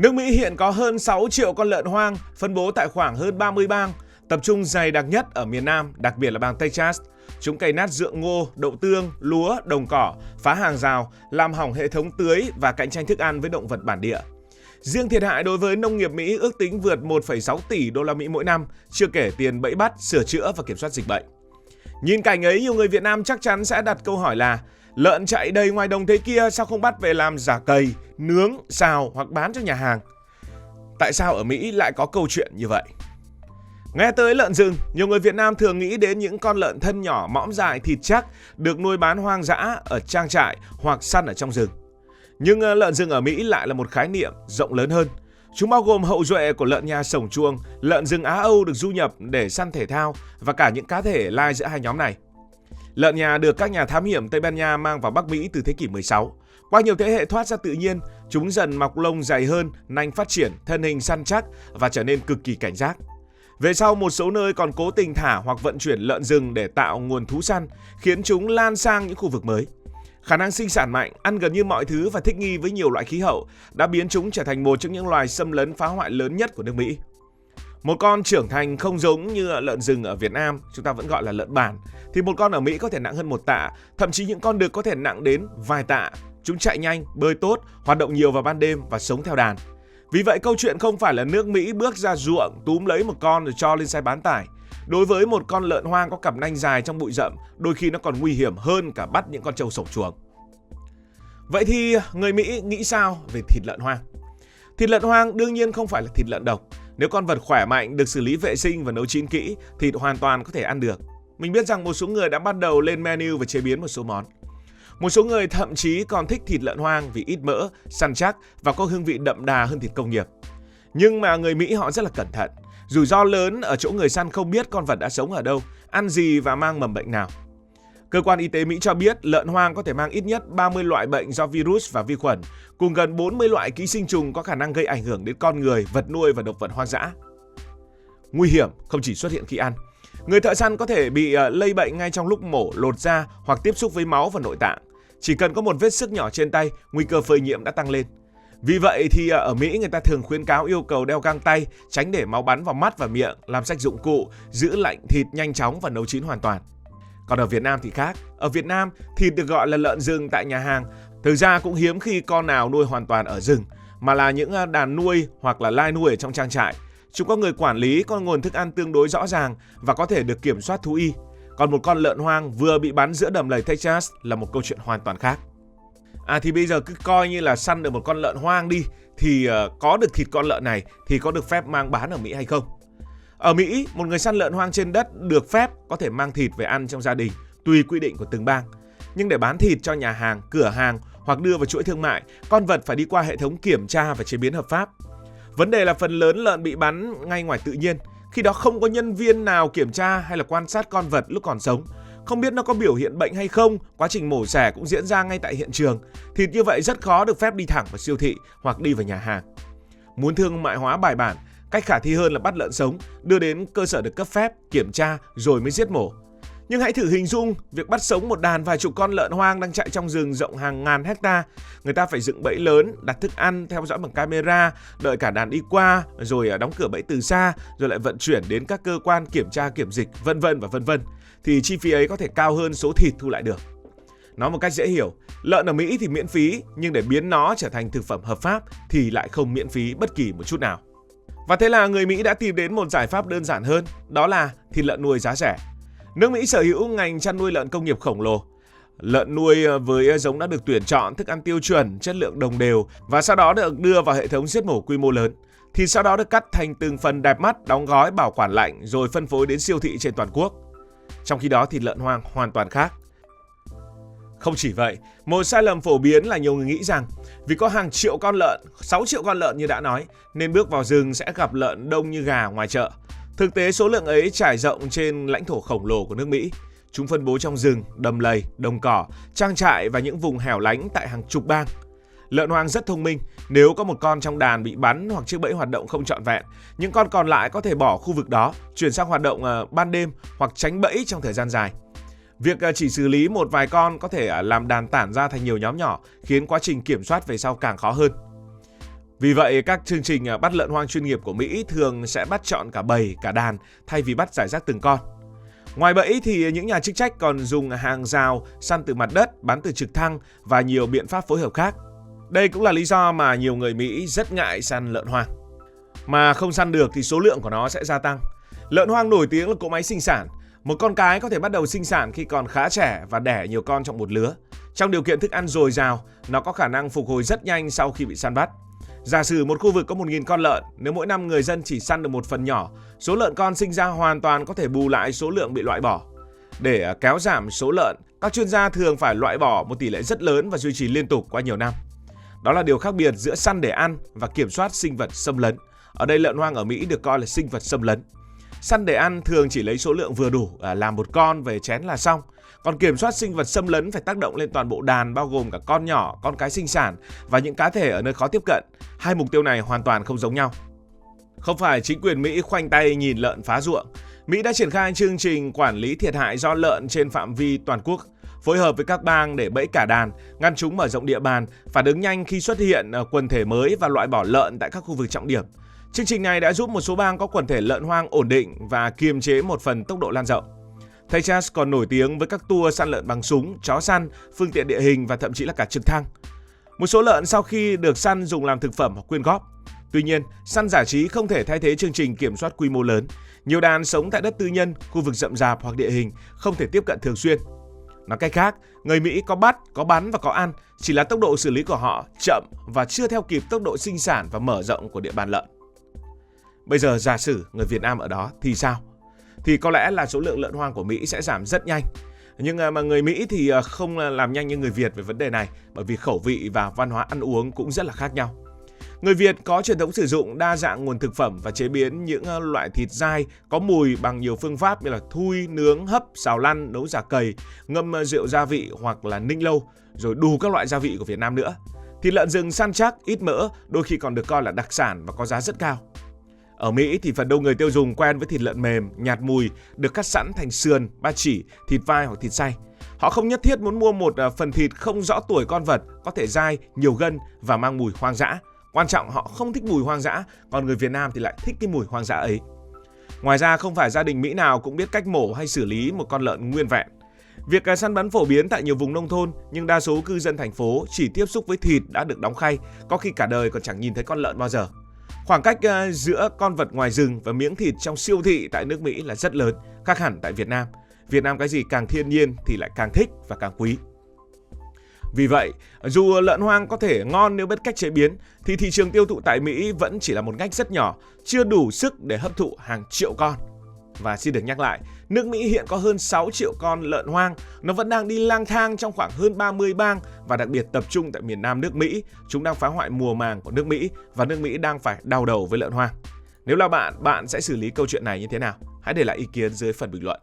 Nước Mỹ hiện có hơn 6 triệu con lợn hoang phân bố tại khoảng hơn 30 bang, tập trung dày đặc nhất ở miền Nam, đặc biệt là bang Texas. Chúng cày nát ruộng ngô, đậu tương, lúa, đồng cỏ, phá hàng rào, làm hỏng hệ thống tưới và cạnh tranh thức ăn với động vật bản địa. Riêng thiệt hại đối với nông nghiệp Mỹ ước tính vượt 1,6 tỷ đô la Mỹ mỗi năm, chưa kể tiền bẫy bắt, sửa chữa và kiểm soát dịch bệnh. Nhìn cảnh ấy, nhiều người Việt Nam chắc chắn sẽ đặt câu hỏi là lợn chạy đầy ngoài đồng thế kia sao không bắt về làm giả cầy, nướng, xào hoặc bán cho nhà hàng? Tại sao ở Mỹ lại có câu chuyện như vậy? Nghe tới lợn rừng, nhiều người Việt Nam thường nghĩ đến những con lợn thân nhỏ, mõm dại, thịt chắc được nuôi bán hoang dã ở trang trại hoặc săn ở trong rừng. Nhưng lợn rừng ở Mỹ lại là một khái niệm rộng lớn hơn. Chúng bao gồm hậu duệ của lợn nhà sổng chuồng, lợn rừng Á Âu được du nhập để săn thể thao và cả những cá thể lai giữa hai nhóm này. Lợn nhà được các nhà thám hiểm Tây Ban Nha mang vào Bắc Mỹ từ thế kỷ 16. Qua nhiều thế hệ thoát ra tự nhiên, chúng dần mọc lông dày hơn, nanh phát triển, thân hình săn chắc và trở nên cực kỳ cảnh giác. Về sau, một số nơi còn cố tình thả hoặc vận chuyển lợn rừng để tạo nguồn thú săn, khiến chúng lan sang những khu vực mới. Khả năng sinh sản mạnh, ăn gần như mọi thứ và thích nghi với nhiều loại khí hậu đã biến chúng trở thành một trong những loài xâm lấn phá hoại lớn nhất của nước Mỹ. Một con trưởng thành không giống như lợn rừng ở Việt Nam, chúng ta vẫn gọi là lợn bản, thì một con ở Mỹ có thể nặng hơn 1 tạ, thậm chí những con đực có thể nặng đến vài tạ. Chúng chạy nhanh, bơi tốt, hoạt động nhiều vào ban đêm và sống theo đàn. Vì vậy câu chuyện không phải là nước Mỹ bước ra ruộng túm lấy một con rồi cho lên xe bán tải. Đối với một con lợn hoang có cặp nanh dài trong bụi rậm, đôi khi nó còn nguy hiểm hơn cả bắt những con trâu sổng chuồng. Vậy thì người Mỹ nghĩ sao về thịt lợn hoang? Thịt lợn hoang đương nhiên không phải là thịt lợn độc. Nếu con vật khỏe mạnh, được xử lý vệ sinh và nấu chín kỹ, thịt hoàn toàn có thể ăn được. Mình biết rằng một số người đã bắt đầu lên menu và chế biến một số món. Một số người thậm chí còn thích thịt lợn hoang vì ít mỡ, săn chắc và có hương vị đậm đà hơn thịt công nghiệp. Nhưng mà người Mỹ họ rất là cẩn thận. Rủi ro lớn ở chỗ người săn không biết con vật đã sống ở đâu, ăn gì và mang mầm bệnh nào. Cơ quan y tế Mỹ cho biết lợn hoang có thể mang ít nhất 30 loại bệnh do virus và vi khuẩn, cùng gần 40 loại ký sinh trùng có khả năng gây ảnh hưởng đến con người, vật nuôi và động vật hoang dã. Nguy hiểm không chỉ xuất hiện khi ăn. Người thợ săn có thể bị lây bệnh ngay trong lúc mổ, lột da hoặc tiếp xúc với máu và nội tạng. Chỉ cần có một vết xước nhỏ trên tay, nguy cơ phơi nhiễm đã tăng lên. Vì vậy thì ở Mỹ người ta thường khuyến cáo yêu cầu đeo găng tay, tránh để máu bắn vào mắt và miệng, làm sạch dụng cụ, giữ lạnh thịt nhanh chóng và nấu chín hoàn toàn. Còn ở Việt Nam thì khác. Ở Việt Nam, thịt được gọi là lợn rừng tại nhà hàng. Thực ra cũng hiếm khi con nào nuôi hoàn toàn ở rừng, mà là những đàn nuôi hoặc là lai nuôi ở trong trang trại. Chúng có người quản lý, có nguồn thức ăn tương đối rõ ràng và có thể được kiểm soát thú y. Còn một con lợn hoang vừa bị bắn giữa đầm lầy Texas là một câu chuyện hoàn toàn khác. Thì bây giờ cứ coi như là săn được một con lợn hoang đi, thì có được thịt con lợn này thì có được phép mang bán ở Mỹ hay không? Ở Mỹ, một người săn lợn hoang trên đất được phép có thể mang thịt về ăn trong gia đình, tùy quy định của từng bang. Nhưng để bán thịt cho nhà hàng, cửa hàng hoặc đưa vào chuỗi thương mại, con vật phải đi qua hệ thống kiểm tra và chế biến hợp pháp. Vấn đề là phần lớn lợn bị bắn ngay ngoài tự nhiên, khi đó không có nhân viên nào kiểm tra hay là quan sát con vật lúc còn sống. Không biết nó có biểu hiện bệnh hay không, quá trình mổ xẻ cũng diễn ra ngay tại hiện trường. Thịt như vậy rất khó được phép đi thẳng vào siêu thị hoặc đi vào nhà hàng. Muốn thương mại hóa bài bản, cách khả thi hơn là bắt lợn sống, đưa đến cơ sở được cấp phép, kiểm tra rồi mới giết mổ. Nhưng hãy thử hình dung việc bắt sống một đàn vài chục con lợn hoang đang chạy trong rừng rộng hàng ngàn hecta. Người ta phải dựng bẫy lớn, đặt thức ăn, theo dõi bằng camera, đợi cả đàn đi qua, rồi đóng cửa bẫy từ xa, rồi lại vận chuyển đến các cơ quan kiểm tra kiểm dịch, vân vân và vân vân. Thì chi phí ấy có thể cao hơn số thịt thu lại được. Nói một cách dễ hiểu, lợn ở Mỹ thì miễn phí, nhưng để biến nó trở thành thực phẩm hợp pháp thì lại không miễn phí bất kỳ một chút nào. Và thế là người Mỹ đã tìm đến một giải pháp đơn giản hơn, đó là thịt lợn nuôi giá rẻ. Nước Mỹ sở hữu ngành chăn nuôi lợn công nghiệp khổng lồ. Lợn nuôi với giống đã được tuyển chọn, thức ăn tiêu chuẩn, chất lượng đồng đều và sau đó được đưa vào hệ thống giết mổ quy mô lớn. Thịt sau đó được cắt thành từng phần đẹp mắt, đóng gói, bảo quản lạnh rồi phân phối đến siêu thị trên toàn quốc. Trong khi đó thịt lợn hoang hoàn toàn khác. Không chỉ vậy, một sai lầm phổ biến là nhiều người nghĩ rằng vì có hàng triệu con lợn, 6 triệu con lợn như đã nói, nên bước vào rừng sẽ gặp lợn đông như gà ngoài chợ. Thực tế số lượng ấy trải rộng trên lãnh thổ khổng lồ của nước Mỹ. Chúng phân bố trong rừng, đầm lầy, đồng cỏ, trang trại và những vùng hẻo lánh tại hàng chục bang. Lợn hoang rất thông minh, nếu có một con trong đàn bị bắn hoặc chiếc bẫy hoạt động không trọn vẹn, những con còn lại có thể bỏ khu vực đó, chuyển sang hoạt động ban đêm hoặc tránh bẫy trong thời gian dài. Việc chỉ xử lý một vài con có thể làm đàn tản ra thành nhiều nhóm nhỏ, khiến quá trình kiểm soát về sau càng khó hơn. Vì vậy, các chương trình bắt lợn hoang chuyên nghiệp của Mỹ thường sẽ bắt trọn cả bầy, cả đàn thay vì bắt rải rác từng con. Ngoài bẫy thì những nhà chức trách còn dùng hàng rào, săn từ mặt đất, bắn từ trực thăng và nhiều biện pháp phối hợp khác. Đây cũng là lý do mà nhiều người Mỹ rất ngại săn lợn hoang. Mà không săn được thì số lượng của nó sẽ gia tăng. Lợn hoang nổi tiếng là cỗ máy sinh sản. Một con cái có thể bắt đầu sinh sản khi còn khá trẻ và đẻ nhiều con trong một lứa. Trong điều kiện thức ăn dồi dào, nó có khả năng phục hồi rất nhanh sau khi bị săn bắt. Giả sử một khu vực có 1.000 con lợn, nếu mỗi năm người dân chỉ săn được một phần nhỏ, số lợn con sinh ra hoàn toàn có thể bù lại số lượng bị loại bỏ. Để kéo giảm số lợn, các chuyên gia thường phải loại bỏ một tỷ lệ rất lớn và duy trì liên tục qua nhiều năm. Đó là điều khác biệt giữa săn để ăn và kiểm soát sinh vật xâm lấn. Ở đây lợn hoang ở Mỹ được coi là sinh vật xâm lấn. Săn để ăn thường chỉ lấy số lượng vừa đủ, làm một con về chén là xong. Còn kiểm soát sinh vật xâm lấn phải tác động lên toàn bộ đàn, bao gồm cả con nhỏ, con cái sinh sản và những cá thể ở nơi khó tiếp cận. Hai mục tiêu này hoàn toàn không giống nhau. Không phải chính quyền Mỹ khoanh tay nhìn lợn phá ruộng. Mỹ đã triển khai chương trình quản lý thiệt hại do lợn trên phạm vi toàn quốc, phối hợp với các bang để bẫy cả đàn, ngăn chúng mở rộng địa bàn, phản ứng nhanh khi xuất hiện quần thể mới và loại bỏ lợn tại các khu vực trọng điểm. Chương trình này đã giúp một số bang có quần thể lợn hoang ổn định và kiềm chế một phần tốc độ lan rộng. Texas còn nổi tiếng với các tour săn lợn bằng súng, chó săn, phương tiện địa hình và thậm chí là cả trực thăng. Một số lợn sau khi được săn dùng làm thực phẩm hoặc quyên góp. Tuy nhiên, săn giải trí không thể thay thế chương trình kiểm soát quy mô lớn. Nhiều đàn sống tại đất tư nhân, khu vực rậm rạp hoặc địa hình không thể tiếp cận thường xuyên. Nói cách khác, người Mỹ có bắt, có bắn và có ăn, chỉ là tốc độ xử lý của họ chậm và chưa theo kịp tốc độ sinh sản và mở rộng của địa bàn lợn. Bây giờ giả sử người Việt Nam ở đó thì sao? Thì có lẽ là số lượng lợn hoang của Mỹ sẽ giảm rất nhanh. Nhưng mà người Mỹ thì không làm nhanh như người Việt về vấn đề này, bởi vì khẩu vị và văn hóa ăn uống cũng rất là khác nhau. Người Việt có truyền thống sử dụng đa dạng nguồn thực phẩm và chế biến những loại thịt dai có mùi bằng nhiều phương pháp như là thui, nướng, hấp, xào lăn, nấu chả cầy, ngâm rượu gia vị hoặc là ninh lâu, rồi đủ các loại gia vị của Việt Nam nữa. Thịt lợn rừng săn chắc, ít mỡ, đôi khi còn được coi là đặc sản và có giá rất cao. Ở Mỹ thì phần đông người tiêu dùng quen với thịt lợn mềm, nhạt mùi, được cắt sẵn thành sườn, ba chỉ, thịt vai hoặc thịt xay. Họ không nhất thiết muốn mua một phần thịt không rõ tuổi con vật, có thể dai, nhiều gân và mang mùi hoang dã. Quan trọng họ không thích mùi hoang dã, còn người Việt Nam thì lại thích cái mùi hoang dã ấy. Ngoài ra không phải gia đình Mỹ nào cũng biết cách mổ hay xử lý một con lợn nguyên vẹn. Việc săn bắn phổ biến tại nhiều vùng nông thôn, nhưng đa số cư dân thành phố chỉ tiếp xúc với thịt đã được đóng khay, có khi cả đời còn chẳng nhìn thấy con lợn bao giờ. Khoảng cách giữa con vật ngoài rừng và miếng thịt trong siêu thị tại nước Mỹ là rất lớn, khác hẳn tại Việt Nam. Việt Nam cái gì càng thiên nhiên thì lại càng thích và càng quý. Vì vậy, dù lợn hoang có thể ngon nếu biết cách chế biến, thì thị trường tiêu thụ tại Mỹ vẫn chỉ là một ngách rất nhỏ, chưa đủ sức để hấp thụ hàng triệu con. Và xin được nhắc lại, nước Mỹ hiện có hơn 6 triệu con lợn hoang, nó vẫn đang đi lang thang trong khoảng hơn 30 bang và đặc biệt tập trung tại miền Nam nước Mỹ. Chúng đang phá hoại mùa màng của nước Mỹ và nước Mỹ đang phải đau đầu với lợn hoang. Nếu là bạn sẽ xử lý câu chuyện này như thế nào? Hãy để lại ý kiến dưới phần bình luận.